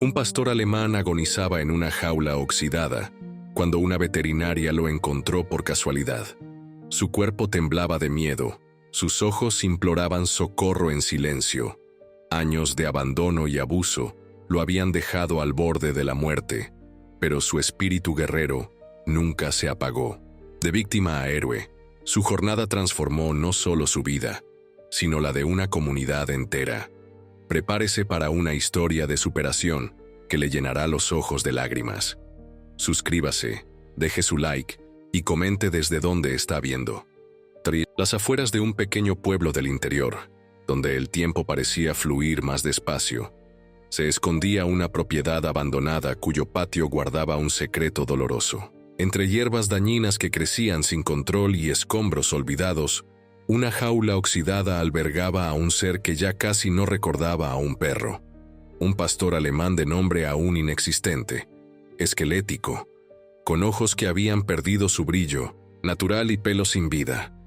Un pastor alemán agonizaba en una jaula oxidada cuando una veterinaria lo encontró por casualidad. Su cuerpo temblaba de miedo, sus ojos imploraban socorro en silencio. Años de abandono y abuso lo habían dejado al borde de la muerte, pero su espíritu guerrero nunca se apagó. De víctima a héroe, su jornada transformó no solo su vida, sino la de una comunidad entera. Prepárese para una historia de superación que le llenará los ojos de lágrimas. Suscríbase, deje su like y comente desde dónde está viendo. Las afueras de un pequeño pueblo del interior, donde el tiempo parecía fluir más despacio, se escondía una propiedad abandonada cuyo patio guardaba un secreto doloroso. Entre hierbas dañinas que crecían sin control y escombros olvidados, una jaula oxidada albergaba a un ser que ya casi no recordaba a un perro. Un pastor alemán de nombre aún inexistente, esquelético, con ojos que habían perdido su brillo natural y pelo sin vida.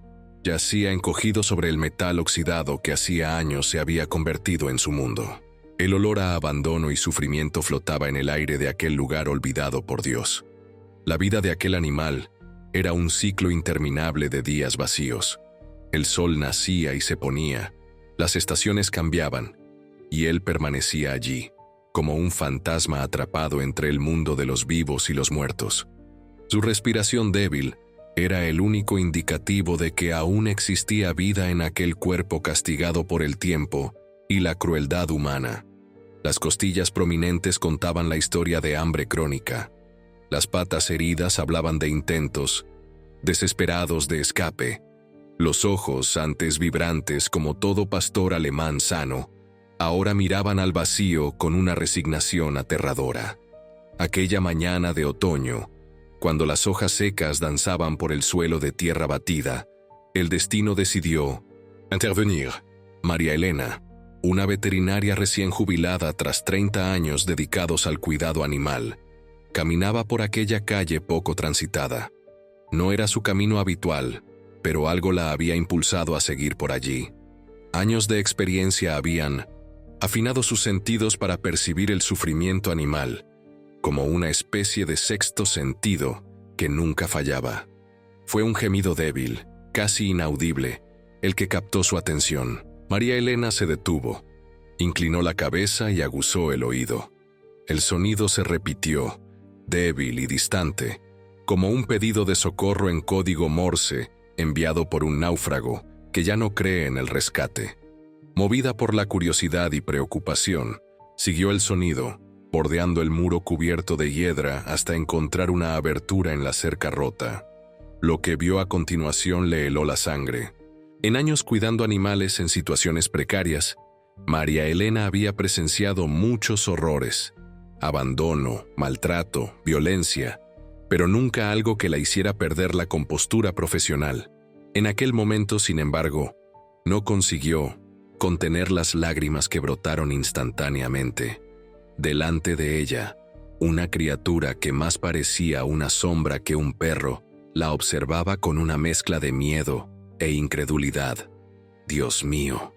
Yacía encogido sobre el metal oxidado que hacía años se había convertido en su mundo. El olor a abandono y sufrimiento flotaba en el aire de aquel lugar olvidado por Dios. La vida de aquel animal era un ciclo interminable de días vacíos. El sol nacía y se ponía, las estaciones cambiaban, y él permanecía allí, como un fantasma atrapado entre el mundo de los vivos y los muertos. Su respiración débil era el único indicativo de que aún existía vida en aquel cuerpo castigado por el tiempo y la crueldad humana. Las costillas prominentes contaban la historia de hambre crónica. Las patas heridas hablaban de intentos desesperados de escape. Los ojos, antes vibrantes como todo pastor alemán sano, ahora miraban al vacío con una resignación aterradora. Aquella mañana de otoño, cuando las hojas secas danzaban por el suelo de tierra batida, el destino decidió intervenir. María Elena, una veterinaria recién jubilada tras 30 años dedicados al cuidado animal, caminaba por aquella calle poco transitada. No era su camino habitual, pero algo la había impulsado a seguir por allí. Años de experiencia habían afinado sus sentidos para percibir el sufrimiento animal, como una especie de sexto sentido que nunca fallaba. Fue un gemido débil, casi inaudible, el que captó su atención. María Elena se detuvo, inclinó la cabeza y aguzó el oído. El sonido se repitió, débil y distante, como un pedido de socorro en código Morse enviado por un náufrago que ya no cree en el rescate. Movida por la curiosidad y preocupación, siguió el sonido, bordeando el muro cubierto de hiedra hasta encontrar una abertura en la cerca rota. Lo que vio a continuación le heló la sangre. En años cuidando animales en situaciones precarias, María Elena había presenciado muchos horrores: abandono, maltrato, violencia, pero nunca algo que la hiciera perder la compostura profesional. En aquel momento, sin embargo, no consiguió contener las lágrimas que brotaron instantáneamente. Delante de ella, una criatura que más parecía una sombra que un perro, la observaba con una mezcla de miedo e incredulidad. «Dios mío»,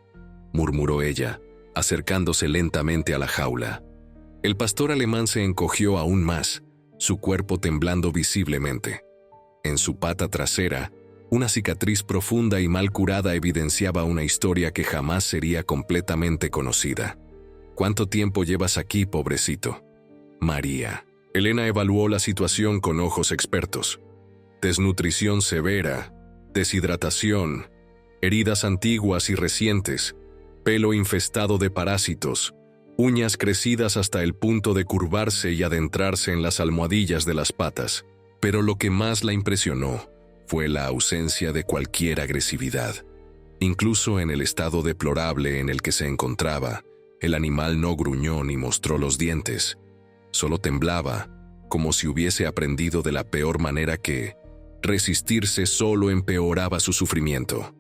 murmuró ella, acercándose lentamente a la jaula. El pastor alemán se encogió aún más, su cuerpo temblando visiblemente. En su pata trasera, una cicatriz profunda y mal curada evidenciaba una historia que jamás sería completamente conocida. «¿Cuánto tiempo llevas aquí, pobrecito?» «María». Elena evaluó la situación con ojos expertos. Desnutrición severa, deshidratación, heridas antiguas y recientes, pelo infestado de parásitos, uñas crecidas hasta el punto de curvarse y adentrarse en las almohadillas de las patas. Pero lo que más la impresionó fue la ausencia de cualquier agresividad. Incluso en el estado deplorable en el que se encontraba, el animal no gruñó ni mostró los dientes. Solo temblaba, como si hubiese aprendido de la peor manera que resistirse solo empeoraba su sufrimiento.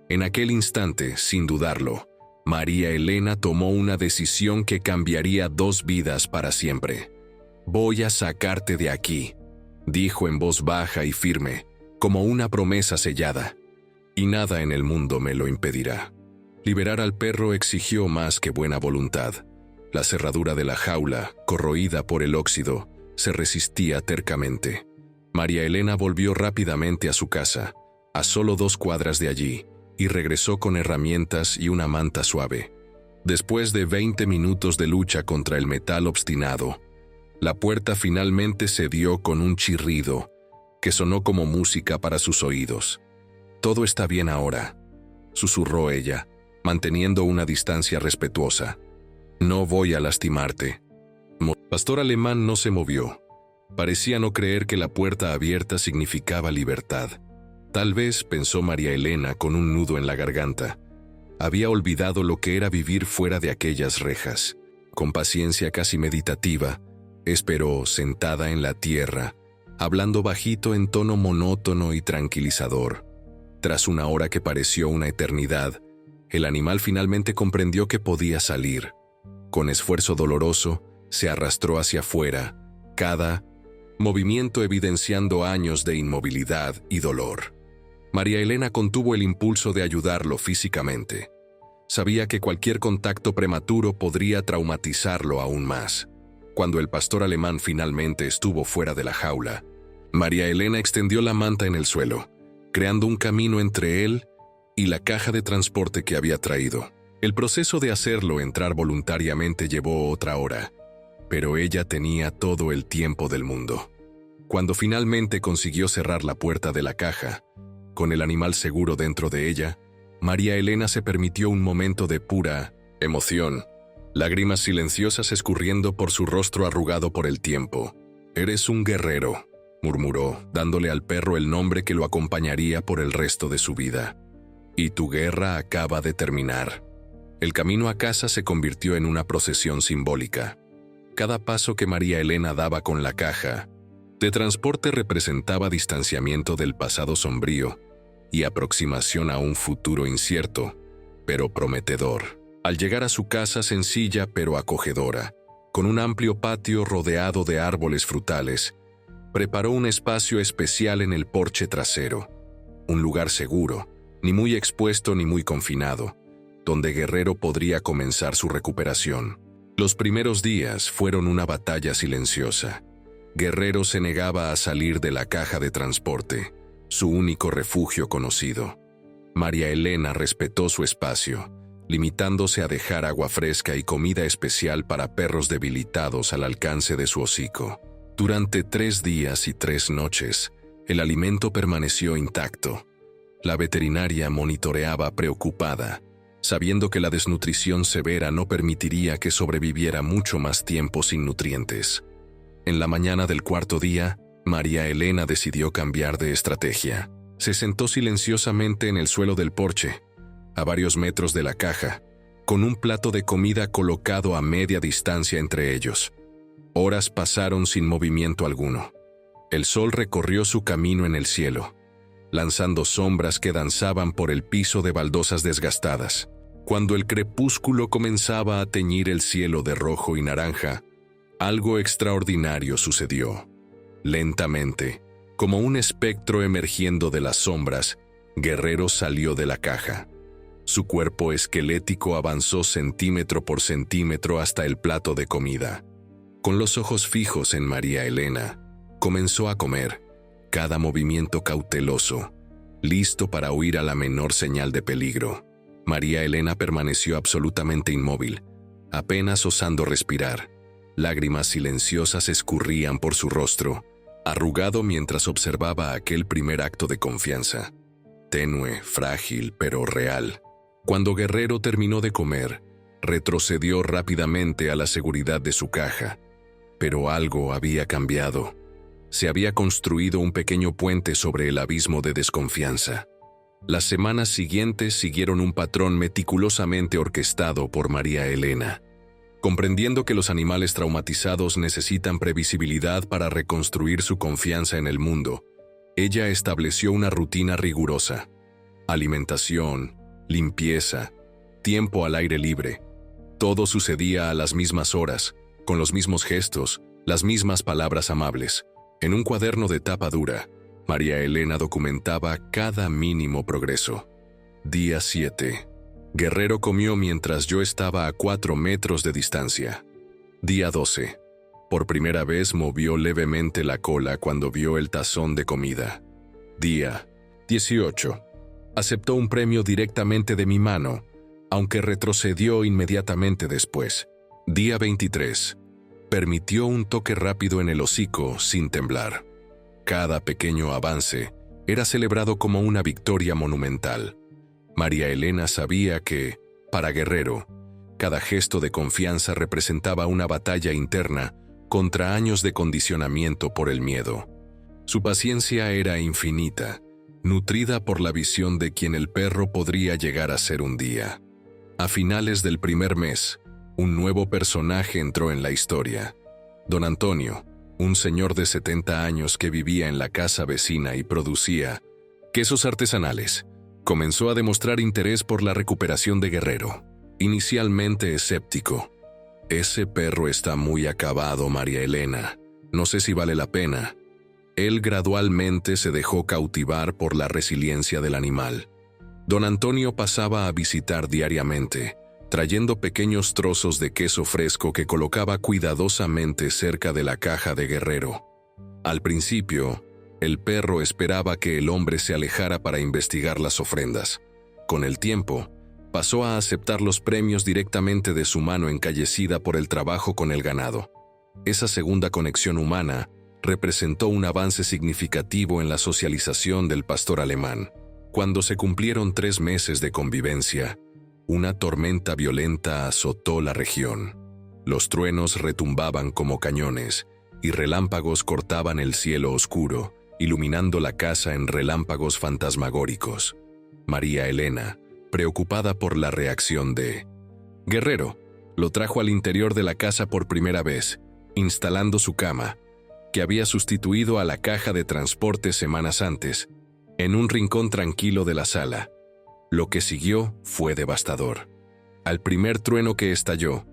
En aquel instante, sin dudarlo, María Elena tomó una decisión que cambiaría 2 vidas para siempre. «Voy a sacarte de aquí», dijo en voz baja y firme, como una promesa sellada. «Y nada en el mundo me lo impedirá». Liberar al perro exigió más que buena voluntad. La cerradura de la jaula, corroída por el óxido, se resistía tercamente. María Elena volvió rápidamente a su casa, a solo 2 cuadras de allí, y regresó con herramientas y una manta suave. Después de 20 minutos de lucha contra el metal obstinado, la puerta finalmente cedió con un chirrido que sonó como música para sus oídos. «Todo está bien ahora», susurró ella, manteniendo una distancia respetuosa. «No voy a lastimarte». El pastor alemán no se movió. Parecía no creer que la puerta abierta significaba libertad. Tal vez, pensó María Elena con un nudo en la garganta, había olvidado lo que era vivir fuera de aquellas rejas. Con paciencia casi meditativa, esperó sentada en la tierra, hablando bajito en tono monótono y tranquilizador. Tras una hora que pareció una eternidad, el animal finalmente comprendió que podía salir. Con esfuerzo doloroso, se arrastró hacia afuera, cada movimiento evidenciando años de inmovilidad y dolor. María Elena contuvo el impulso de ayudarlo físicamente. Sabía que cualquier contacto prematuro podría traumatizarlo aún más. Cuando el pastor alemán finalmente estuvo fuera de la jaula, María Elena extendió la manta en el suelo, creando un camino entre él y la caja de transporte que había traído. El proceso de hacerlo entrar voluntariamente llevó otra hora, pero ella tenía todo el tiempo del mundo. Cuando finalmente consiguió cerrar la puerta de la caja, con el animal seguro dentro de ella, María Elena se permitió un momento de pura emoción, lágrimas silenciosas escurriendo por su rostro arrugado por el tiempo. «Eres un guerrero», murmuró, dándole al perro el nombre que lo acompañaría por el resto de su vida. «Y tu guerra acaba de terminar». El camino a casa se convirtió en una procesión simbólica. Cada paso que María Elena daba con la caja de transporte representaba distanciamiento del pasado sombrío y aproximación a un futuro incierto, pero prometedor. Al llegar a su casa sencilla pero acogedora, con un amplio patio rodeado de árboles frutales, preparó un espacio especial en el porche trasero, un lugar seguro, ni muy expuesto ni muy confinado, donde Guerrero podría comenzar su recuperación. Los primeros días fueron una batalla silenciosa. Guerrero se negaba a salir de la caja de transporte, su único refugio conocido. María Elena respetó su espacio, limitándose a dejar agua fresca y comida especial para perros debilitados al alcance de su hocico. Durante 3 días y 3 noches, el alimento permaneció intacto. La veterinaria monitoreaba preocupada, sabiendo que la desnutrición severa no permitiría que sobreviviera mucho más tiempo sin nutrientes. En la mañana del 4.º día, María Elena decidió cambiar de estrategia. Se sentó silenciosamente en el suelo del porche, a varios metros de la caja, con un plato de comida colocado a media distancia entre ellos. Horas pasaron sin movimiento alguno. El sol recorrió su camino en el cielo, lanzando sombras que danzaban por el piso de baldosas desgastadas. Cuando el crepúsculo comenzaba a teñir el cielo de rojo y naranja, algo extraordinario sucedió. Lentamente, como un espectro emergiendo de las sombras, Guerrero salió de la caja. Su cuerpo esquelético avanzó centímetro por centímetro hasta el plato de comida. Con los ojos fijos en María Elena, comenzó a comer, cada movimiento cauteloso, listo para huir a la menor señal de peligro. María Elena permaneció absolutamente inmóvil, apenas osando respirar. Lágrimas silenciosas escurrían por su rostro, arrugado mientras observaba aquel primer acto de confianza. Tenue, frágil, pero real. Cuando Guerrero terminó de comer, retrocedió rápidamente a la seguridad de su caja. Pero algo había cambiado. Se había construido un pequeño puente sobre el abismo de desconfianza. Las semanas siguientes siguieron un patrón meticulosamente orquestado por María Elena. Comprendiendo que los animales traumatizados necesitan previsibilidad para reconstruir su confianza en el mundo, ella estableció una rutina rigurosa. Alimentación, limpieza, tiempo al aire libre. Todo sucedía a las mismas horas, con los mismos gestos, las mismas palabras amables. En un cuaderno de tapa dura, María Elena documentaba cada mínimo progreso. Día 7. Guerrero comió mientras yo estaba a 4 metros de distancia. Día 12. Por primera vez movió levemente la cola cuando vio el tazón de comida. Día 18. Aceptó un premio directamente de mi mano, aunque retrocedió inmediatamente después. Día 23. Permitió un toque rápido en el hocico sin temblar. Cada pequeño avance era celebrado como una victoria monumental. María Elena sabía que, para Guerrero, cada gesto de confianza representaba una batalla interna contra años de condicionamiento por el miedo. Su paciencia era infinita, nutrida por la visión de quien el perro podría llegar a ser un día. A finales del primer mes, un nuevo personaje entró en la historia. Don Antonio, un señor de 70 años que vivía en la casa vecina y producía quesos artesanales, comenzó a demostrar interés por la recuperación de Guerrero. Inicialmente escéptico. «Ese perro está muy acabado, María Elena. No sé si vale la pena». Él gradualmente se dejó cautivar por la resiliencia del animal. Don Antonio pasaba a visitar diariamente, trayendo pequeños trozos de queso fresco que colocaba cuidadosamente cerca de la caja de Guerrero. Al principio, el perro esperaba que el hombre se alejara para investigar las ofrendas. Con el tiempo, pasó a aceptar los premios directamente de su mano encallecida por el trabajo con el ganado. Esa segunda conexión humana representó un avance significativo en la socialización del pastor alemán. Cuando se cumplieron 3 meses de convivencia, una tormenta violenta azotó la región. Los truenos retumbaban como cañones y relámpagos cortaban el cielo oscuro, iluminando la casa en relámpagos fantasmagóricos. María Elena, preocupada por la reacción de Guerrero, lo trajo al interior de la casa por primera vez, instalando su cama, que había sustituido a la caja de transporte semanas antes, en un rincón tranquilo de la sala. Lo que siguió fue devastador. Al primer trueno que estalló,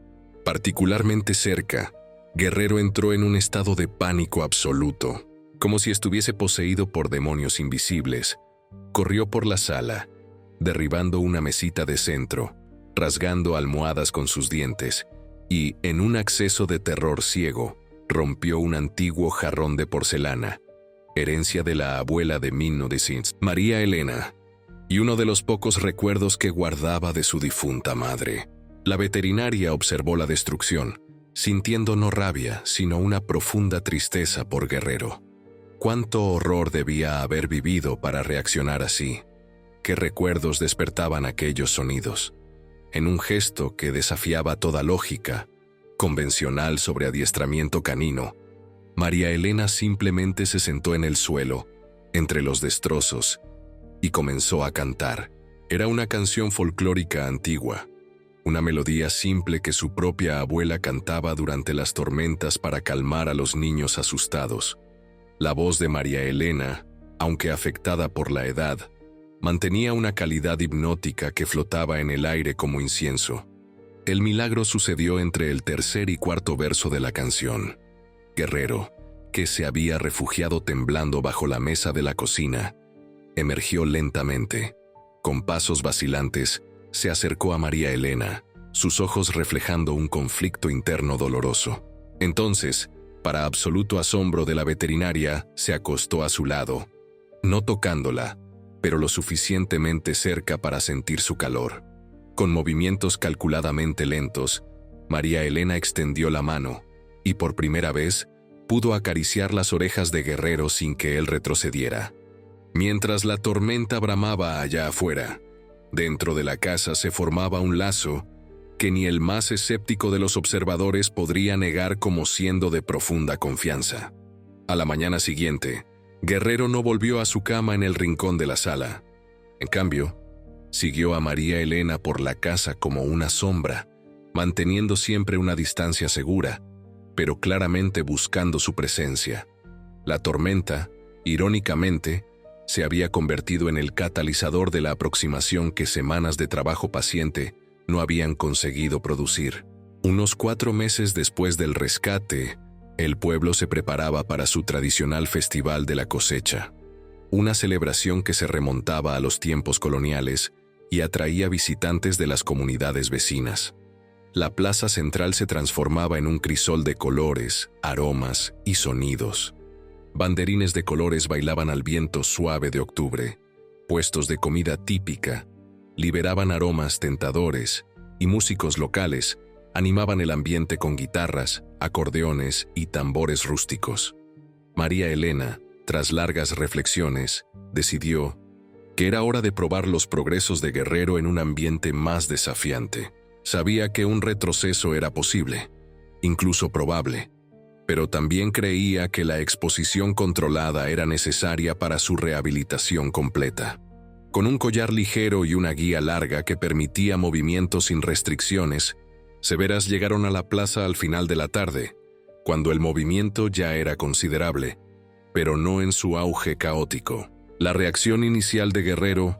particularmente cerca, Guerrero entró en un estado de pánico absoluto, como si estuviese poseído por demonios invisibles. Corrió por la sala, derribando una mesita de centro, rasgando almohadas con sus dientes, y, en un acceso de terror ciego, rompió un antiguo jarrón de porcelana, herencia de la abuela de 1900, María Elena, y uno de los pocos recuerdos que guardaba de su difunta madre. La veterinaria observó la destrucción, sintiendo no rabia, sino una profunda tristeza por Guerrero. ¿Cuánto horror debía haber vivido para reaccionar así? ¿Qué recuerdos despertaban aquellos sonidos? En un gesto que desafiaba toda lógica, convencional sobre adiestramiento canino, María Elena simplemente se sentó en el suelo, entre los destrozos, y comenzó a cantar. Era una canción folclórica antigua, una melodía simple que su propia abuela cantaba durante las tormentas para calmar a los niños asustados. La voz de María Elena, aunque afectada por la edad, mantenía una calidad hipnótica que flotaba en el aire como incienso. El milagro sucedió entre el tercer y cuarto verso de la canción. Guerrero, que se había refugiado temblando bajo la mesa de la cocina, emergió lentamente. Con pasos vacilantes, se acercó a María Elena, sus ojos reflejando un conflicto interno doloroso. Entonces, para absoluto asombro de la veterinaria, se acostó a su lado, no tocándola, pero lo suficientemente cerca para sentir su calor. Con movimientos calculadamente lentos, María Elena extendió la mano, y por primera vez pudo acariciar las orejas de Guerrero sin que él retrocediera. Mientras la tormenta bramaba allá afuera, dentro de la casa se formaba un lazo que ni el más escéptico de los observadores podría negar como siendo de profunda confianza. A la mañana siguiente, Guerrero no volvió a su cama en el rincón de la sala. En cambio, siguió a María Elena por la casa como una sombra, manteniendo siempre una distancia segura, pero claramente buscando su presencia. La tormenta, irónicamente, se había convertido en el catalizador de la aproximación que semanas de trabajo paciente no habían conseguido producir. Unos 4 meses después del rescate, el pueblo se preparaba para su tradicional festival de la cosecha, una celebración que se remontaba a los tiempos coloniales y atraía visitantes de las comunidades vecinas. La plaza central se transformaba en un crisol de colores, aromas y sonidos. Banderines de colores bailaban al viento suave de octubre. Puestos de comida típica liberaban aromas tentadores y músicos locales animaban el ambiente con guitarras, acordeones y tambores rústicos. María Elena, tras largas reflexiones, decidió que era hora de probar los progresos de Guerrero en un ambiente más desafiante. Sabía que un retroceso era posible, incluso probable, pero también creía que la exposición controlada era necesaria para su rehabilitación completa. Con un collar ligero y una guía larga que permitía movimientos sin restricciones, Severas llegaron a la plaza al final de la tarde, cuando el movimiento ya era considerable, pero no en su auge caótico. La reacción inicial de Guerrero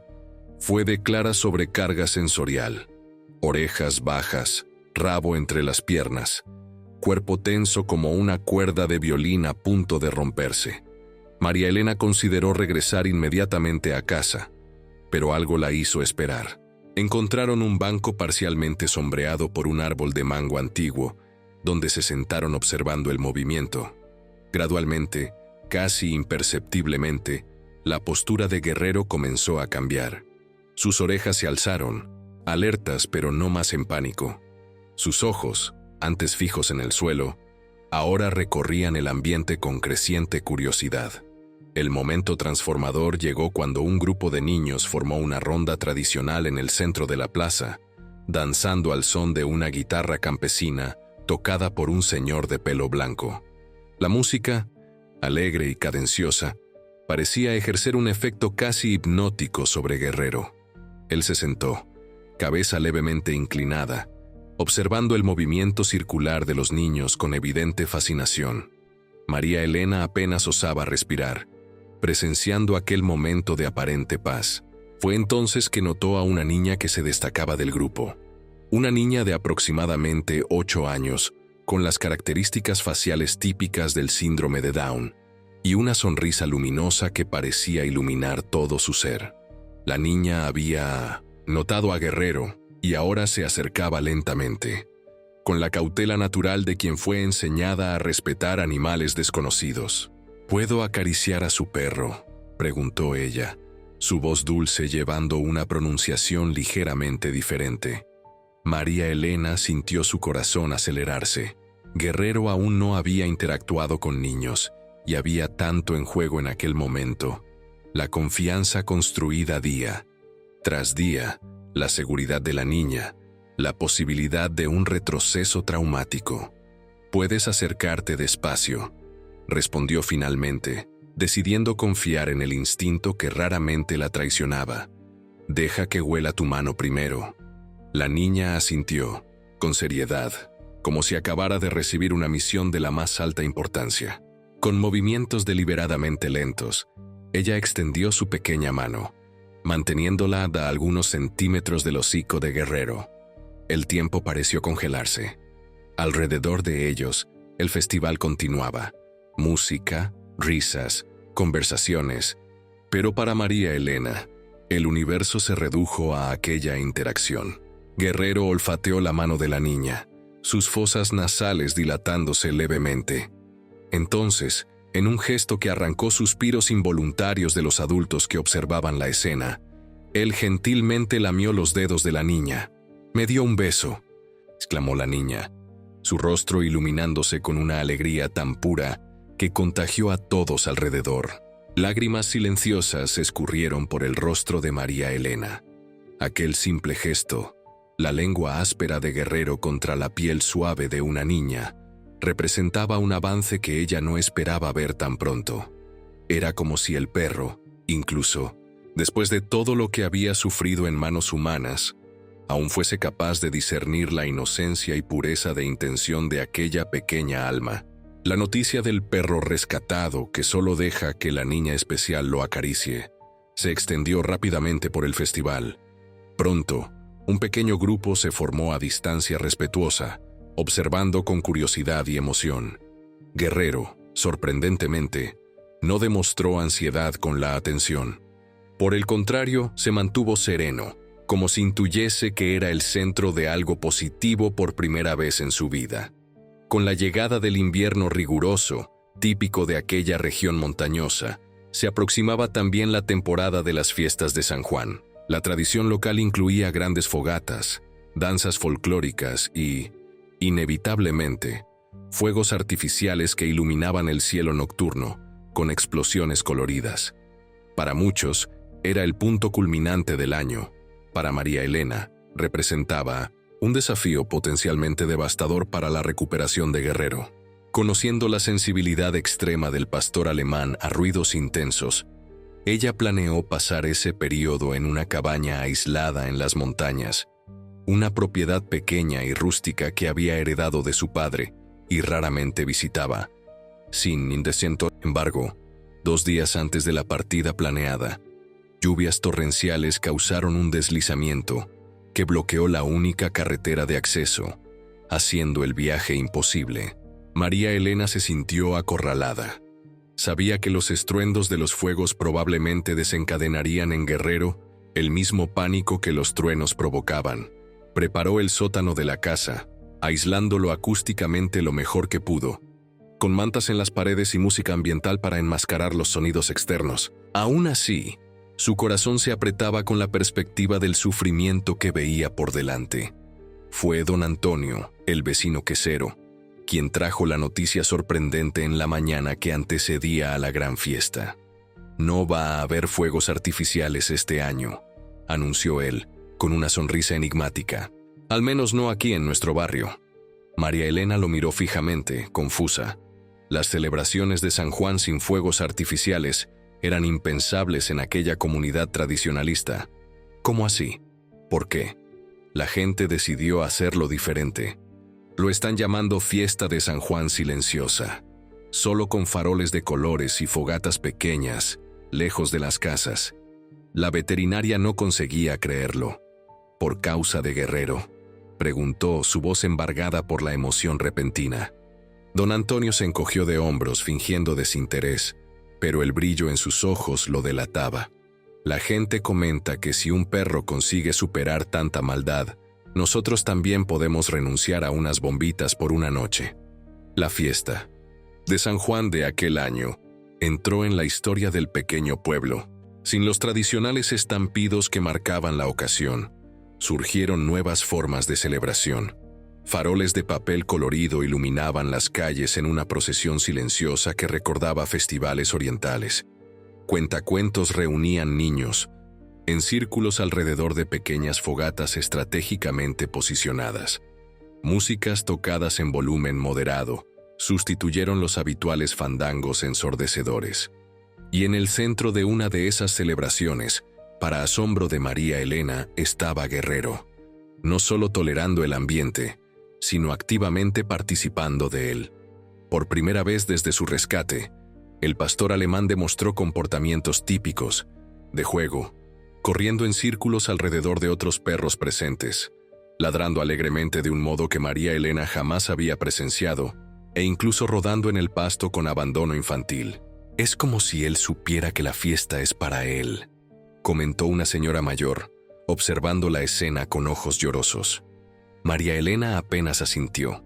fue de clara sobrecarga sensorial. Orejas bajas, rabo entre las piernas, cuerpo tenso como una cuerda de violín a punto de romperse. María Elena consideró regresar inmediatamente a casa, pero algo la hizo esperar. Encontraron un banco parcialmente sombreado por un árbol de mango antiguo, donde se sentaron observando el movimiento. Gradualmente, casi imperceptiblemente, la postura de Guerrero comenzó a cambiar. Sus orejas se alzaron, alertas pero no más en pánico. Sus ojos, antes fijos en el suelo, ahora recorrían el ambiente con creciente curiosidad. El momento transformador llegó cuando un grupo de niños formó una ronda tradicional en el centro de la plaza, danzando al son de una guitarra campesina tocada por un señor de pelo blanco. La música, alegre y cadenciosa, parecía ejercer un efecto casi hipnótico sobre Guerrero. Él se sentó, cabeza levemente inclinada, observando el movimiento circular de los niños con evidente fascinación. María Elena apenas osaba respirar, presenciando aquel momento de aparente paz. Fue entonces que notó a una niña que se destacaba del grupo. Una niña de aproximadamente 8 años, con las características faciales típicas del síndrome de Down, y una sonrisa luminosa que parecía iluminar todo su ser. La niña había notado a Guerrero y ahora se acercaba lentamente, con la cautela natural de quien fue enseñada a respetar animales desconocidos. «¿Puedo acariciar a su perro?», preguntó ella, su voz dulce llevando una pronunciación ligeramente diferente. María Elena sintió su corazón acelerarse. Guerrero aún no había interactuado con niños, y había tanto en juego en aquel momento. La confianza construida día tras día, la seguridad de la niña, la posibilidad de un retroceso traumático. «Puedes acercarte despacio», respondió finalmente, decidiendo confiar en el instinto que raramente la traicionaba. «Deja que huela tu mano primero». La niña asintió, con seriedad, como si acabara de recibir una misión de la más alta importancia. Con movimientos deliberadamente lentos, ella extendió su pequeña mano, manteniéndola a algunos centímetros del hocico de Guerrero. El tiempo pareció congelarse. Alrededor de ellos, el festival continuaba. Música, risas, conversaciones. Pero para María Elena, el universo se redujo a aquella interacción. Guerrero olfateó la mano de la niña, sus fosas nasales dilatándose levemente. Entonces, en un gesto que arrancó suspiros involuntarios de los adultos que observaban la escena, él gentilmente lamió los dedos de la niña. «Me dio un beso», exclamó la niña, su rostro iluminándose con una alegría tan pura que contagió a todos alrededor. Lágrimas silenciosas escurrieron por el rostro de María Elena. Aquel simple gesto, la lengua áspera de Guerrero contra la piel suave de una niña, representaba un avance que ella no esperaba ver tan pronto. Era como si el perro, incluso, después de todo lo que había sufrido en manos humanas, aún fuese capaz de discernir la inocencia y pureza de intención de aquella pequeña alma. La noticia del perro rescatado que solo deja que la niña especial lo acaricie se extendió rápidamente por el festival. Pronto, un pequeño grupo se formó a distancia respetuosa, observando con curiosidad y emoción. Guerrero, sorprendentemente, no demostró ansiedad con la atención. Por el contrario, se mantuvo sereno, como si intuyese que era el centro de algo positivo por primera vez en su vida. Con la llegada del invierno riguroso, típico de aquella región montañosa, se aproximaba también la temporada de las fiestas de San Juan. La tradición local incluía grandes fogatas, danzas folclóricas y, inevitablemente, fuegos artificiales que iluminaban el cielo nocturno con explosiones coloridas. Para muchos, era el punto culminante del año. Para María Elena, representaba un desafío potencialmente devastador para la recuperación de Guerrero. Conociendo la sensibilidad extrema del pastor alemán a ruidos intensos, ella planeó pasar ese periodo en una cabaña aislada en las montañas, una propiedad pequeña y rústica que había heredado de su padre y raramente visitaba. Sin embargo, 2 días antes de la partida planeada, lluvias torrenciales causaron un deslizamiento que bloqueó la única carretera de acceso, haciendo el viaje imposible. María Elena se sintió acorralada. Sabía que los estruendos de los fuegos probablemente desencadenarían en Guerrero el mismo pánico que los truenos provocaban. Preparó el sótano de la casa, aislándolo acústicamente lo mejor que pudo, con mantas en las paredes y música ambiental para enmascarar los sonidos externos. Aún así, su corazón se apretaba con la perspectiva del sufrimiento que veía por delante. Fue don Antonio, el vecino quesero, quien trajo la noticia sorprendente en la mañana que antecedía a la gran fiesta. «No va a haber fuegos artificiales este año», anunció él, con una sonrisa enigmática. «Al menos no aquí en nuestro barrio». María Elena lo miró fijamente, confusa. Las celebraciones de San Juan sin fuegos artificiales eran impensables en aquella comunidad tradicionalista. ¿Cómo así? ¿Por qué? La gente decidió hacerlo diferente. Lo están llamando fiesta de San Juan silenciosa, solo con faroles de colores y fogatas pequeñas, lejos de las casas. La veterinaria no conseguía creerlo. ¿Por causa de Guerrero?, preguntó, su voz embargada por la emoción repentina. Don Antonio se encogió de hombros fingiendo desinterés, pero el brillo en sus ojos lo delataba. La gente comenta que si un perro consigue superar tanta maldad, nosotros también podemos renunciar a unas bombitas por una noche. La fiesta de San Juan de aquel año entró en la historia del pequeño pueblo. Sin los tradicionales estampidos que marcaban la ocasión, surgieron nuevas formas de celebración. Faroles de papel colorido iluminaban las calles en una procesión silenciosa que recordaba festivales orientales. Cuentacuentos reunían niños en círculos alrededor de pequeñas fogatas estratégicamente posicionadas. Músicas tocadas en volumen moderado sustituyeron los habituales fandangos ensordecedores. Y en el centro de una de esas celebraciones, para asombro de María Elena, estaba Guerrero, no solo tolerando el ambiente, sino activamente participando de él. Por primera vez desde su rescate, el pastor alemán demostró comportamientos típicos de juego, corriendo en círculos alrededor de otros perros presentes, ladrando alegremente de un modo que María Elena jamás había presenciado, e incluso rodando en el pasto con abandono infantil. «Es como si él supiera que la fiesta es para él», comentó una señora mayor, observando la escena con ojos llorosos. María Elena apenas asintió,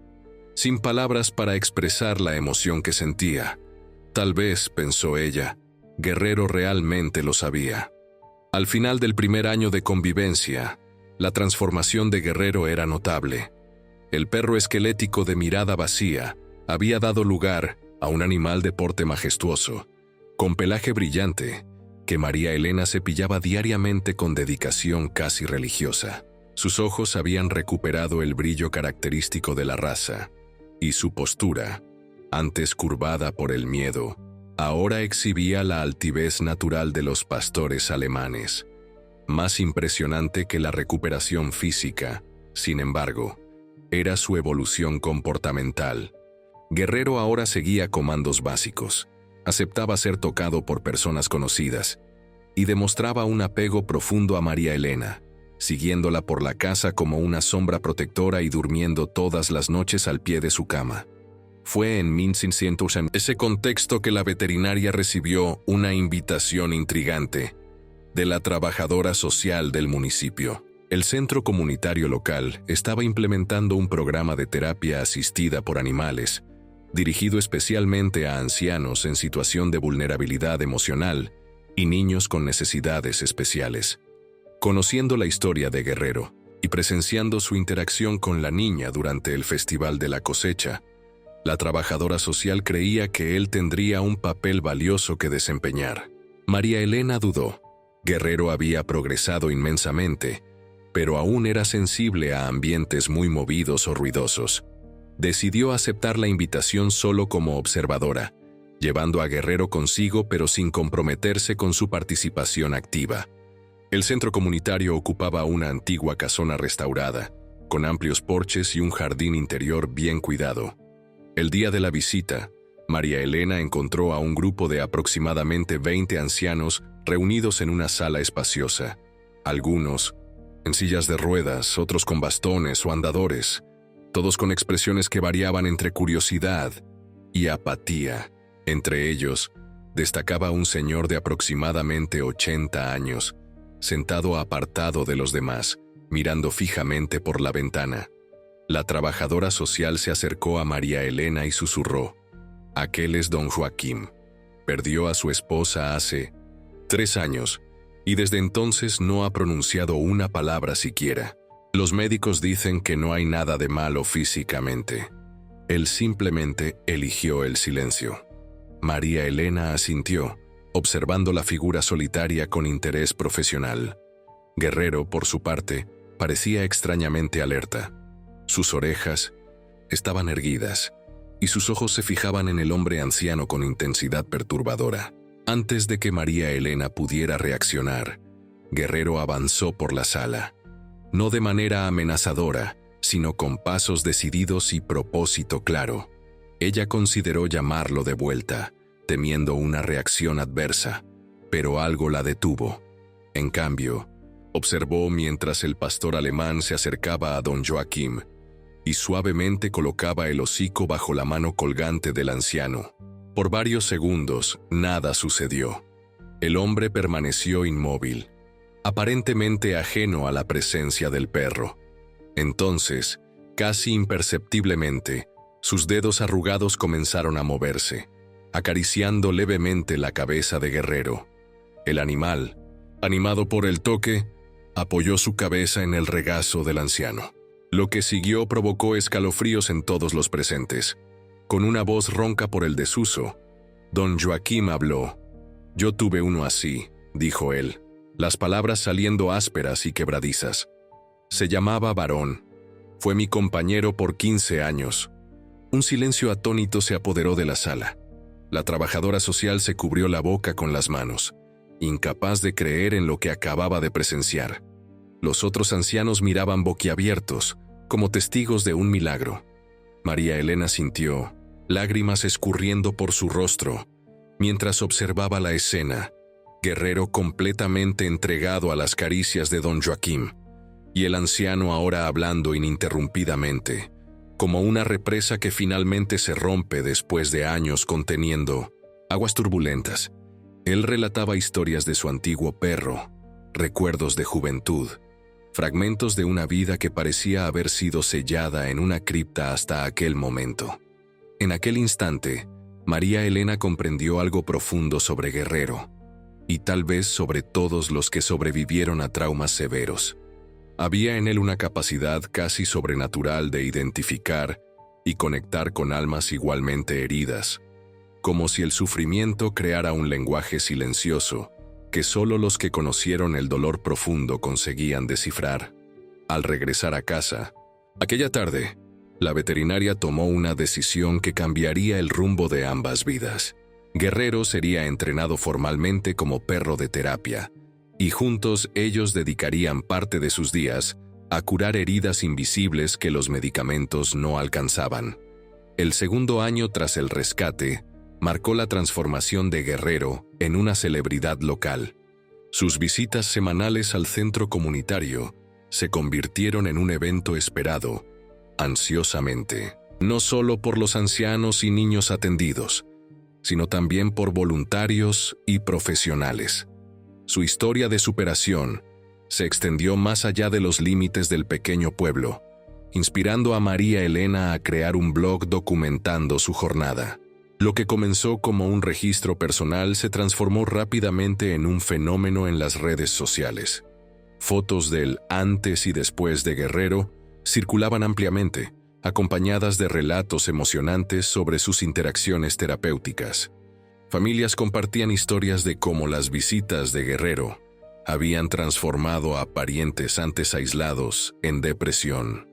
sin palabras para expresar la emoción que sentía. Tal vez, pensó ella, Guerrero realmente lo sabía. Al final del primer año de convivencia, la transformación de Guerrero era notable. El perro esquelético de mirada vacía había dado lugar a un animal de porte majestuoso, con pelaje brillante, que María Elena cepillaba diariamente con dedicación casi religiosa. Sus ojos habían recuperado el brillo característico de la raza, y su postura, antes curvada por el miedo, ahora exhibía la altivez natural de los pastores alemanes. Más impresionante que la recuperación física, sin embargo, era su evolución comportamental. Guerrero ahora seguía comandos básicos, aceptaba ser tocado por personas conocidas, y demostraba un apego profundo a María Elena, siguiéndola por la casa como una sombra protectora y durmiendo todas las noches al pie de su cama. Fue en 1600 en ese contexto que la veterinaria recibió una invitación intrigante de la trabajadora social del municipio. El centro comunitario local estaba implementando un programa de terapia asistida por animales, dirigido especialmente a ancianos en situación de vulnerabilidad emocional y niños con necesidades especiales. Conociendo la historia de Guerrero y presenciando su interacción con la niña durante el Festival de la Cosecha, la trabajadora social creía que él tendría un papel valioso que desempeñar. María Elena dudó. Guerrero había progresado inmensamente, pero aún era sensible a ambientes muy movidos o ruidosos. Decidió aceptar la invitación solo como observadora, llevando a Guerrero consigo pero sin comprometerse con su participación activa. El centro comunitario ocupaba una antigua casona restaurada, con amplios porches y un jardín interior bien cuidado. El día de la visita, María Elena encontró a un grupo de aproximadamente 20 ancianos reunidos en una sala espaciosa, algunos en sillas de ruedas, otros con bastones o andadores, todos con expresiones que variaban entre curiosidad y apatía. Entre ellos, destacaba un señor de aproximadamente 80 años, sentado apartado de los demás, mirando fijamente por la ventana. La trabajadora social se acercó a María Elena y susurró: «Aquel es don Joaquín. Perdió a su esposa hace 3 años, y desde entonces no ha pronunciado una palabra siquiera. Los médicos dicen que no hay nada de malo físicamente. Él simplemente eligió el silencio». María Elena asintió, observando la figura solitaria con interés profesional. Guerrero, por su parte, parecía extrañamente alerta. Sus orejas estaban erguidas, y sus ojos se fijaban en el hombre anciano con intensidad perturbadora. Antes de que María Elena pudiera reaccionar, Guerrero avanzó por la sala, no de manera amenazadora, sino con pasos decididos y propósito claro. Ella consideró llamarlo de vuelta, temiendo una reacción adversa, pero algo la detuvo. En cambio, observó mientras el pastor alemán se acercaba a don Joaquín y suavemente colocaba el hocico bajo la mano colgante del anciano. Por varios segundos, nada sucedió. El hombre permaneció inmóvil, aparentemente ajeno a la presencia del perro. Entonces, casi imperceptiblemente, sus dedos arrugados comenzaron a moverse, acariciando levemente la cabeza de Guerrero. El animal, animado por el toque, apoyó su cabeza en el regazo del anciano. Lo que siguió provocó escalofríos en todos los presentes. Con una voz ronca por el desuso, don Joaquín habló. «Yo tuve uno así», dijo él, las palabras saliendo ásperas y quebradizas. «Se llamaba Varón. Fue mi compañero por 15 años». Un silencio atónito se apoderó de la sala. La trabajadora social se cubrió la boca con las manos, incapaz de creer en lo que acababa de presenciar. Los otros ancianos miraban boquiabiertos, como testigos de un milagro. María Elena sintió lágrimas escurriendo por su rostro mientras observaba la escena. Guerrero completamente entregado a las caricias de don Joaquín, y el anciano ahora hablando ininterrumpidamente, como una represa que finalmente se rompe después de años conteniendo aguas turbulentas. Él relataba historias de su antiguo perro, recuerdos de juventud, fragmentos de una vida que parecía haber sido sellada en una cripta hasta aquel momento. En aquel instante, María Elena comprendió algo profundo sobre Guerrero, y tal vez sobre todos los que sobrevivieron a traumas severos. Había en él una capacidad casi sobrenatural de identificar y conectar con almas igualmente heridas, como si el sufrimiento creara un lenguaje silencioso que solo los que conocieron el dolor profundo conseguían descifrar. Al regresar a casa, aquella tarde, la veterinaria tomó una decisión que cambiaría el rumbo de ambas vidas. Guerrero sería entrenado formalmente como perro de terapia, y juntos ellos dedicarían parte de sus días a curar heridas invisibles que los medicamentos no alcanzaban. El segundo año tras el rescate marcó la transformación de Guerrero en una celebridad local. Sus visitas semanales al centro comunitario se convirtieron en un evento esperado ansiosamente, no solo por los ancianos y niños atendidos, sino también por voluntarios y profesionales. Su historia de superación se extendió más allá de los límites del pequeño pueblo, inspirando a María Elena a crear un blog documentando su jornada. Lo que comenzó como un registro personal se transformó rápidamente en un fenómeno en las redes sociales. Fotos del antes y después de Guerrero circulaban ampliamente, acompañadas de relatos emocionantes sobre sus interacciones terapéuticas. Familias compartían historias de cómo las visitas de Guerrero habían transformado a parientes antes aislados en depresión.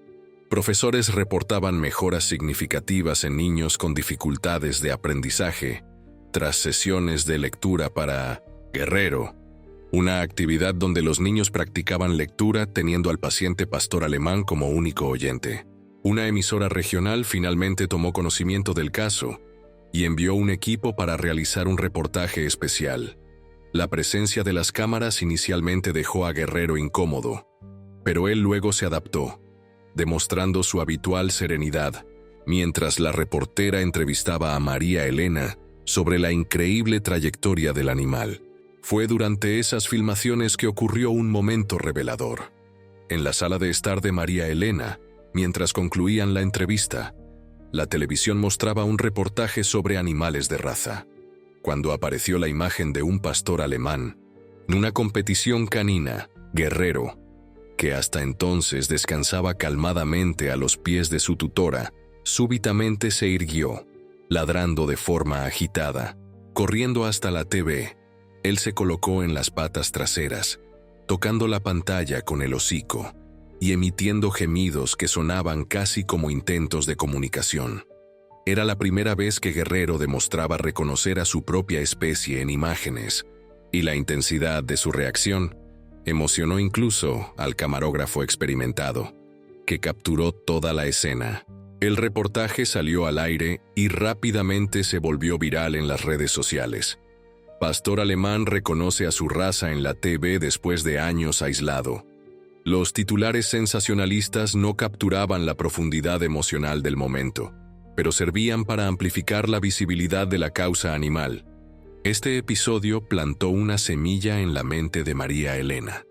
Profesores reportaban mejoras significativas en niños con dificultades de aprendizaje tras sesiones de lectura para Guerrero, una actividad donde los niños practicaban lectura teniendo al paciente pastor alemán como único oyente. Una emisora regional finalmente tomó conocimiento del caso y envió un equipo para realizar un reportaje especial. La presencia de las cámaras inicialmente dejó a Guerrero incómodo, pero él luego se adaptó, demostrando su habitual serenidad, mientras la reportera entrevistaba a María Elena sobre la increíble trayectoria del animal. Fue durante esas filmaciones que ocurrió un momento revelador. En la sala de estar de María Elena, mientras concluían la entrevista, la televisión mostraba un reportaje sobre animales de raza. Cuando apareció la imagen de un pastor alemán, en una competición canina, Guerrero, que hasta entonces descansaba calmadamente a los pies de su tutora, súbitamente se irguió, ladrando de forma agitada. Corriendo hasta la TV, él se colocó en las patas traseras, tocando la pantalla con el hocico y emitiendo gemidos que sonaban casi como intentos de comunicación. Era la primera vez que Guerrero demostraba reconocer a su propia especie en imágenes, y la intensidad de su reacción emocionó incluso al camarógrafo experimentado, que capturó toda la escena. El reportaje salió al aire y rápidamente se volvió viral en las redes sociales. Pastor alemán reconoce a su raza en la TV después de años aislado. Los titulares sensacionalistas no capturaban la profundidad emocional del momento, pero servían para amplificar la visibilidad de la causa animal. Este episodio plantó una semilla en la mente de María Elena.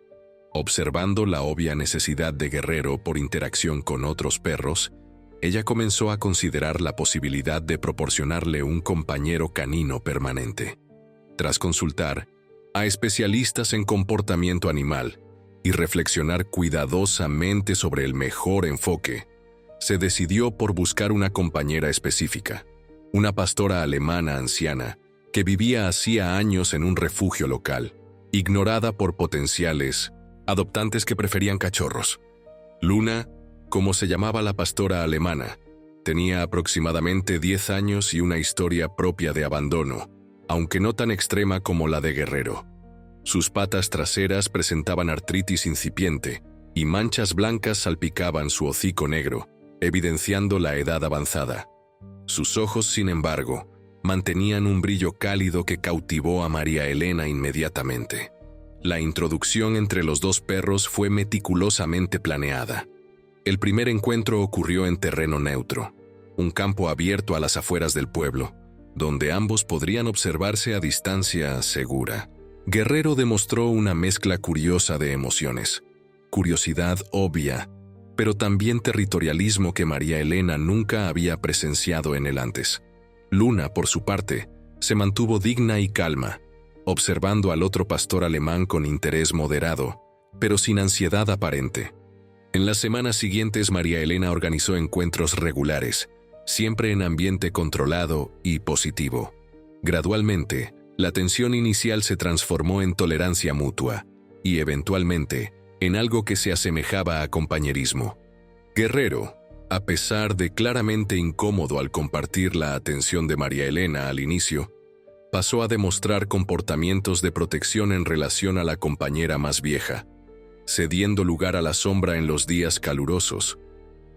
Observando la obvia necesidad de Guerrero por interacción con otros perros, ella comenzó a considerar la posibilidad de proporcionarle un compañero canino permanente. Tras consultar a especialistas en comportamiento animal y reflexionar cuidadosamente sobre el mejor enfoque, se decidió por buscar una compañera específica, una pastora alemana anciana que vivía hacía años en un refugio local, ignorada por potenciales adoptantes que preferían cachorros. Luna, como se llamaba la pastora alemana, tenía aproximadamente 10 años y una historia propia de abandono, aunque no tan extrema como la de Guerrero. Sus patas traseras presentaban artritis incipiente y manchas blancas salpicaban su hocico negro, evidenciando la edad avanzada. Sus ojos, sin embargo, mantenían un brillo cálido que cautivó a María Elena inmediatamente. La introducción entre los dos perros fue meticulosamente planeada. El primer encuentro ocurrió en terreno neutro, un campo abierto a las afueras del pueblo, donde ambos podrían observarse a distancia segura. Guerrero demostró una mezcla curiosa de emociones, curiosidad obvia, pero también territorialismo que María Elena nunca había presenciado en él antes. Luna, por su parte, se mantuvo digna y calma, observando al otro pastor alemán con interés moderado, pero sin ansiedad aparente. En las semanas siguientes, María Elena organizó encuentros regulares, siempre en ambiente controlado y positivo. Gradualmente, la tensión inicial se transformó en tolerancia mutua y, eventualmente, en algo que se asemejaba a compañerismo. Guerrero, a pesar de claramente incómodo al compartir la atención de María Elena al inicio, pasó a demostrar comportamientos de protección en relación a la compañera más vieja, cediendo lugar a la sombra en los días calurosos,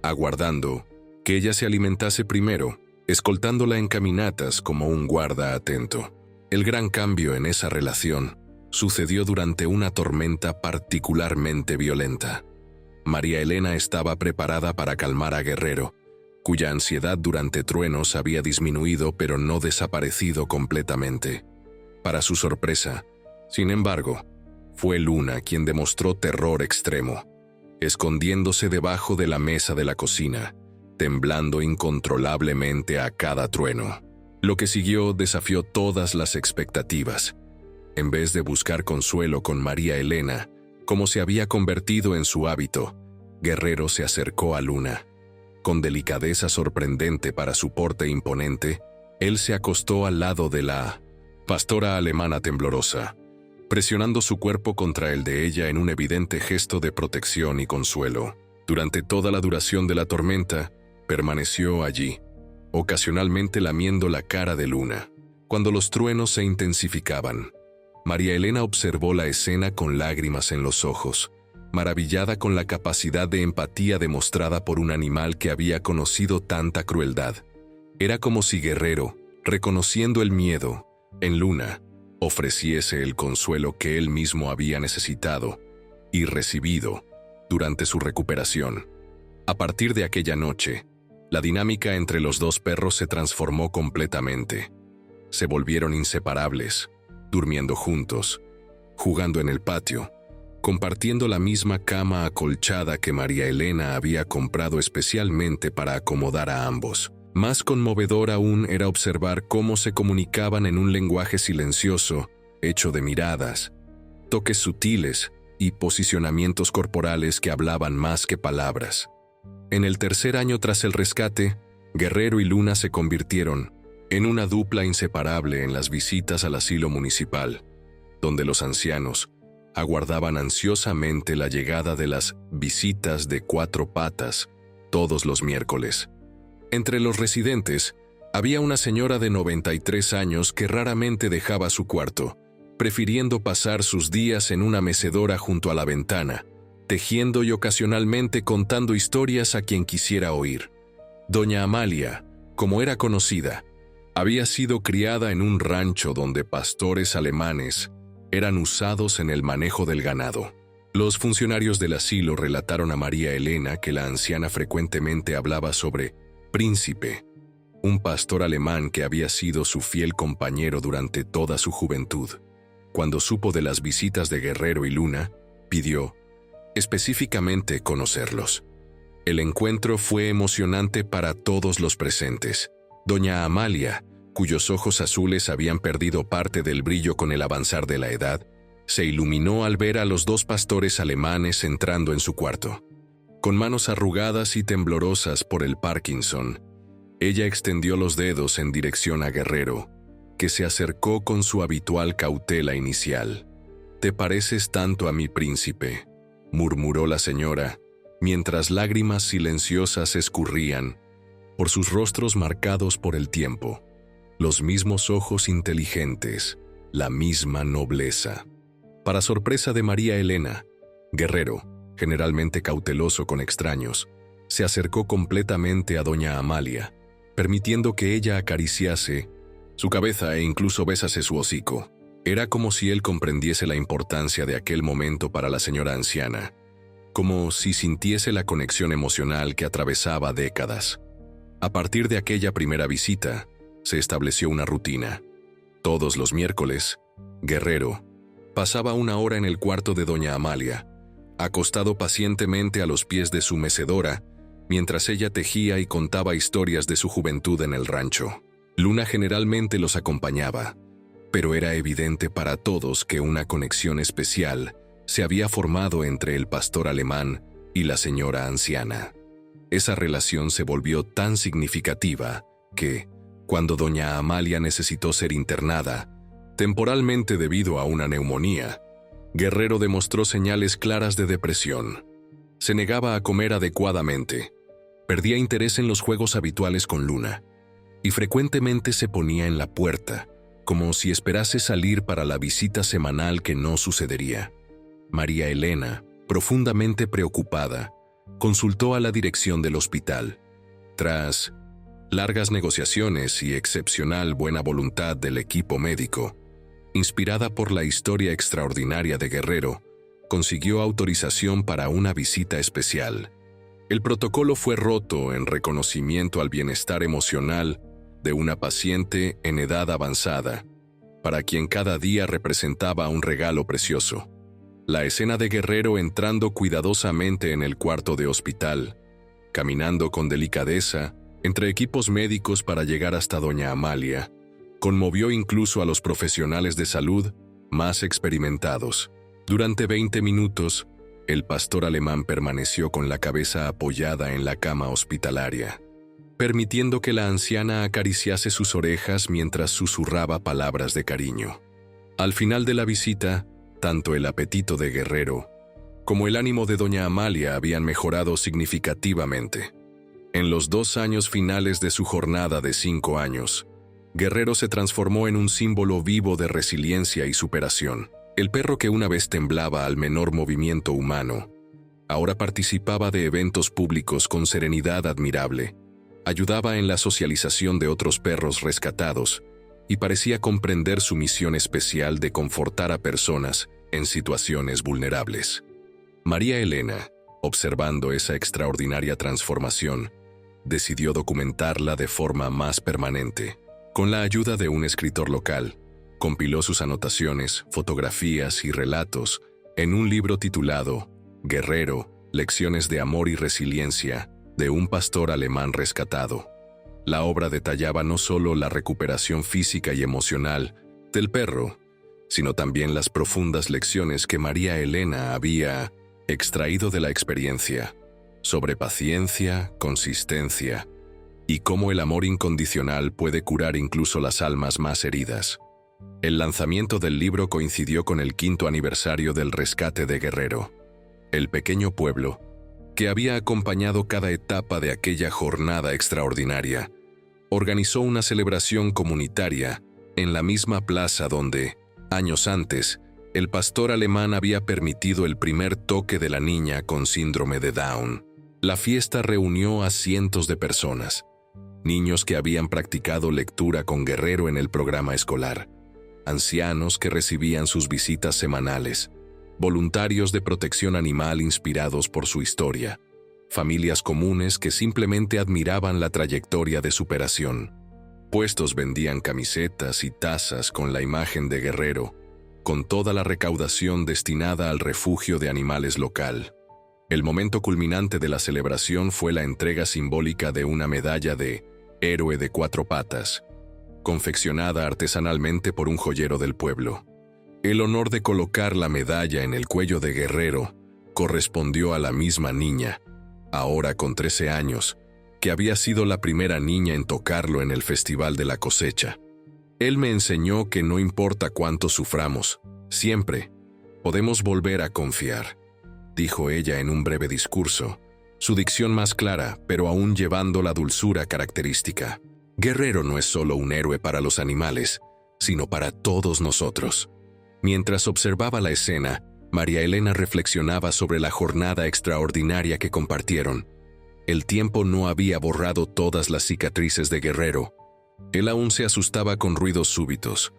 aguardando que ella se alimentase primero, escoltándola en caminatas como un guarda atento. El gran cambio en esa relación sucedió durante una tormenta particularmente violenta. María Elena estaba preparada para calmar a Guerrero, cuya ansiedad durante truenos había disminuido pero no desaparecido completamente. Para su sorpresa, sin embargo, Fue Luna quien demostró terror extremo, escondiéndose debajo de la mesa de la cocina, temblando incontrolablemente a cada trueno. Lo que siguió desafió todas las expectativas. En vez de buscar consuelo con María Elena, como se había convertido en su hábito, Guerrero se acercó a Luna. Con delicadeza sorprendente para su porte imponente, él se acostó al lado de la pastora alemana temblorosa, presionando su cuerpo contra el de ella en un evidente gesto de protección y consuelo. Durante toda la duración de la tormenta, permaneció allí, ocasionalmente lamiendo la cara de Luna. Cuando los truenos se intensificaban, María Elena observó la escena con lágrimas en los ojos, maravillada con la capacidad de empatía demostrada por un animal que había conocido tanta crueldad. Era como si Guerrero, reconociendo el miedo en Luna, ofreciese el consuelo que él mismo había necesitado y recibido durante su recuperación. A partir de aquella noche, la dinámica entre los dos perros se transformó completamente. Se volvieron inseparables, durmiendo juntos, jugando en el patio, compartiendo la misma cama acolchada que María Elena había comprado especialmente para acomodar a ambos. Más conmovedor aún era observar cómo se comunicaban en un lenguaje silencioso, hecho de miradas, toques sutiles y posicionamientos corporales que hablaban más que palabras. En el tercer año tras el rescate, Guerrero y Luna se convirtieron en una dupla inseparable en las visitas al asilo municipal, donde los ancianos aguardaban ansiosamente la llegada de las visitas de 4 patas todos los miércoles. Entre los residentes, había una señora de 93 años que raramente dejaba su cuarto, prefiriendo pasar sus días en una mecedora junto a la ventana, tejiendo y ocasionalmente contando historias a quien quisiera oír. Doña Amalia, como era conocida, había sido criada en un rancho donde pastores alemanes eran usados en el manejo del ganado. Los funcionarios del asilo relataron a María Elena que la anciana frecuentemente hablaba sobre Príncipe, un pastor alemán que había sido su fiel compañero durante toda su juventud. Cuando supo de las visitas de Guerrero y Luna, pidió específicamente conocerlos. El encuentro fue emocionante para todos los presentes. Doña Amalia, cuyos ojos azules habían perdido parte del brillo con el avanzar de la edad, se iluminó al ver a los 2 pastores alemanes entrando en su cuarto. Con manos arrugadas y temblorosas por el Parkinson, ella extendió los dedos en dirección a Guerrero, que se acercó con su habitual cautela inicial. «Te pareces tanto a mi príncipe», murmuró la señora, mientras lágrimas silenciosas escurrían por sus rostros marcados por el tiempo. Los mismos ojos inteligentes, la misma nobleza. Para sorpresa de María Elena, Guerrero, generalmente cauteloso con extraños, se acercó completamente a doña Amalia, permitiendo que ella acariciase su cabeza e incluso besase su hocico. Era como si él comprendiese la importancia de aquel momento para la señora anciana, como si sintiese la conexión emocional que atravesaba décadas. A partir de aquella primera visita, se estableció una rutina. Todos los miércoles, Guerrero pasaba 1 hora en el cuarto de doña Amalia, acostado pacientemente a los pies de su mecedora, mientras ella tejía y contaba historias de su juventud en el rancho. Luna generalmente los acompañaba, pero era evidente para todos que una conexión especial se había formado entre el pastor alemán y la señora anciana. Esa relación se volvió tan significativa que, cuando doña Amalia necesitó ser internada, temporalmente debido a una neumonía, Guerrero demostró señales claras de depresión. Se negaba a comer adecuadamente, perdía interés en los juegos habituales con Luna, y frecuentemente se ponía en la puerta, como si esperase salir para la visita semanal que no sucedería. María Elena, profundamente preocupada, consultó a la dirección del hospital. Tras largas negociaciones y excepcional buena voluntad del equipo médico, inspirada por la historia extraordinaria de Guerrero, consiguió autorización para una visita especial. El protocolo fue roto en reconocimiento al bienestar emocional de una paciente en edad avanzada, para quien cada día representaba un regalo precioso. La escena de Guerrero entrando cuidadosamente en el cuarto de hospital, caminando con delicadeza entre equipos médicos para llegar hasta doña Amalia, conmovió incluso a los profesionales de salud más experimentados. Durante 20 minutos, el pastor alemán permaneció con la cabeza apoyada en la cama hospitalaria, permitiendo que la anciana acariciase sus orejas mientras susurraba palabras de cariño. Al final de la visita, tanto el apetito de Guerrero como el ánimo de doña Amalia habían mejorado significativamente. En los 2 años finales de su jornada de 5 años, Guerrero se transformó en un símbolo vivo de resiliencia y superación. El perro que una vez temblaba al menor movimiento humano, ahora participaba de eventos públicos con serenidad admirable, ayudaba en la socialización de otros perros rescatados y parecía comprender su misión especial de confortar a personas en situaciones vulnerables. María Elena, observando esa extraordinaria transformación, decidió documentarla de forma más permanente. Con la ayuda de un escritor local, compiló sus anotaciones, fotografías y relatos en un libro titulado Guerrero, Lecciones de Amor y Resiliencia de un pastor alemán rescatado. La obra detallaba no solo la recuperación física y emocional del perro, sino también las profundas lecciones que María Elena había extraído de la experiencia sobre paciencia, consistencia y cómo el amor incondicional puede curar incluso las almas más heridas. El lanzamiento del libro coincidió con el 5º aniversario del rescate de Guerrero. El pequeño pueblo, que había acompañado cada etapa de aquella jornada extraordinaria, organizó una celebración comunitaria en la misma plaza donde, años antes, el pastor alemán había permitido el primer toque de la niña con síndrome de Down. La fiesta reunió a cientos de personas, niños que habían practicado lectura con Guerrero en el programa escolar, ancianos que recibían sus visitas semanales, voluntarios de protección animal inspirados por su historia, familias comunes que simplemente admiraban la trayectoria de superación. Puestos vendían camisetas y tazas con la imagen de Guerrero, con toda la recaudación destinada al refugio de animales local. El momento culminante de la celebración fue la entrega simbólica de una medalla de Héroe de 4 patas, confeccionada artesanalmente por un joyero del pueblo. El honor de colocar la medalla en el cuello de Guerrero correspondió a la misma niña, ahora con 13 años, que había sido la primera niña en tocarlo en el Festival de la Cosecha. Él me enseñó que no importa cuánto suframos, siempre podemos volver a confiar, dijo ella en un breve discurso, su dicción más clara, pero aún llevando la dulzura característica. Guerrero no es solo un héroe para los animales, sino para todos nosotros. Mientras observaba la escena, María Elena reflexionaba sobre la jornada extraordinaria que compartieron. El tiempo no había borrado todas las cicatrices de Guerrero. Él aún se asustaba con ruidos súbitos.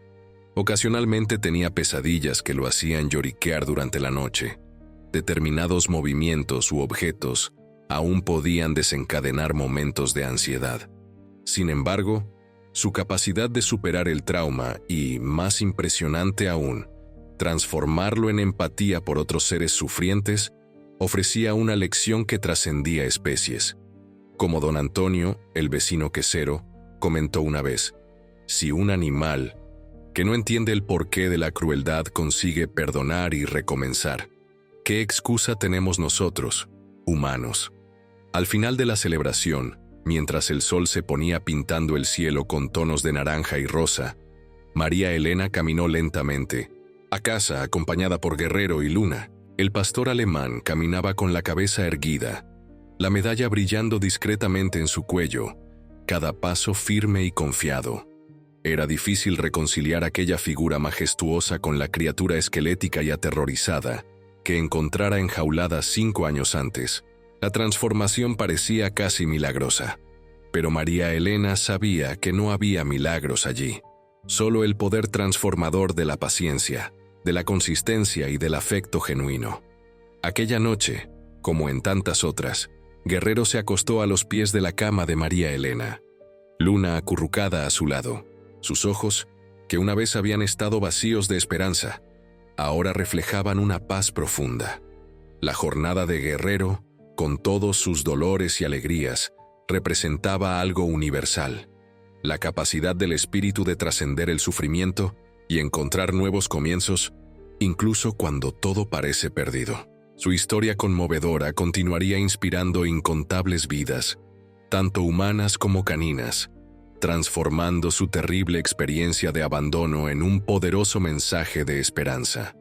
Ocasionalmente tenía pesadillas que lo hacían lloriquear durante la noche. Determinados movimientos u objetos aún podían desencadenar momentos de ansiedad. Sin embargo, su capacidad de superar el trauma y, más impresionante aún, transformarlo en empatía por otros seres sufrientes, ofrecía una lección que trascendía especies. Como don Antonio, el vecino quesero, comentó una vez, si un animal que no entiende el porqué de la crueldad consigue perdonar y recomenzar, ¿qué excusa tenemos nosotros, humanos? Al final de la celebración, mientras el sol se ponía pintando el cielo con tonos de naranja y rosa, María Elena caminó lentamente a casa acompañada por Guerrero y Luna. El pastor alemán caminaba con la cabeza erguida, la medalla brillando discretamente en su cuello, cada paso firme y confiado. Era difícil reconciliar aquella figura majestuosa con la criatura esquelética y aterrorizada que encontrara enjaulada 5 años antes. La transformación parecía casi milagrosa. Pero María Elena sabía que no había milagros allí, solo el poder transformador de la paciencia, de la consistencia y del afecto genuino. Aquella noche, como en tantas otras, Guerrero se acostó a los pies de la cama de María Elena, Luna acurrucada a su lado. Sus ojos, que una vez habían estado vacíos de esperanza, ahora reflejaban una paz profunda. La jornada de guerrero, con todos sus dolores y alegrías, representaba algo universal: la capacidad del espíritu de trascender el sufrimiento y encontrar nuevos comienzos, incluso cuando todo parece perdido. Su historia conmovedora continuaría inspirando incontables vidas, tanto humanas como caninas, transformando su terrible experiencia de abandono en un poderoso mensaje de esperanza.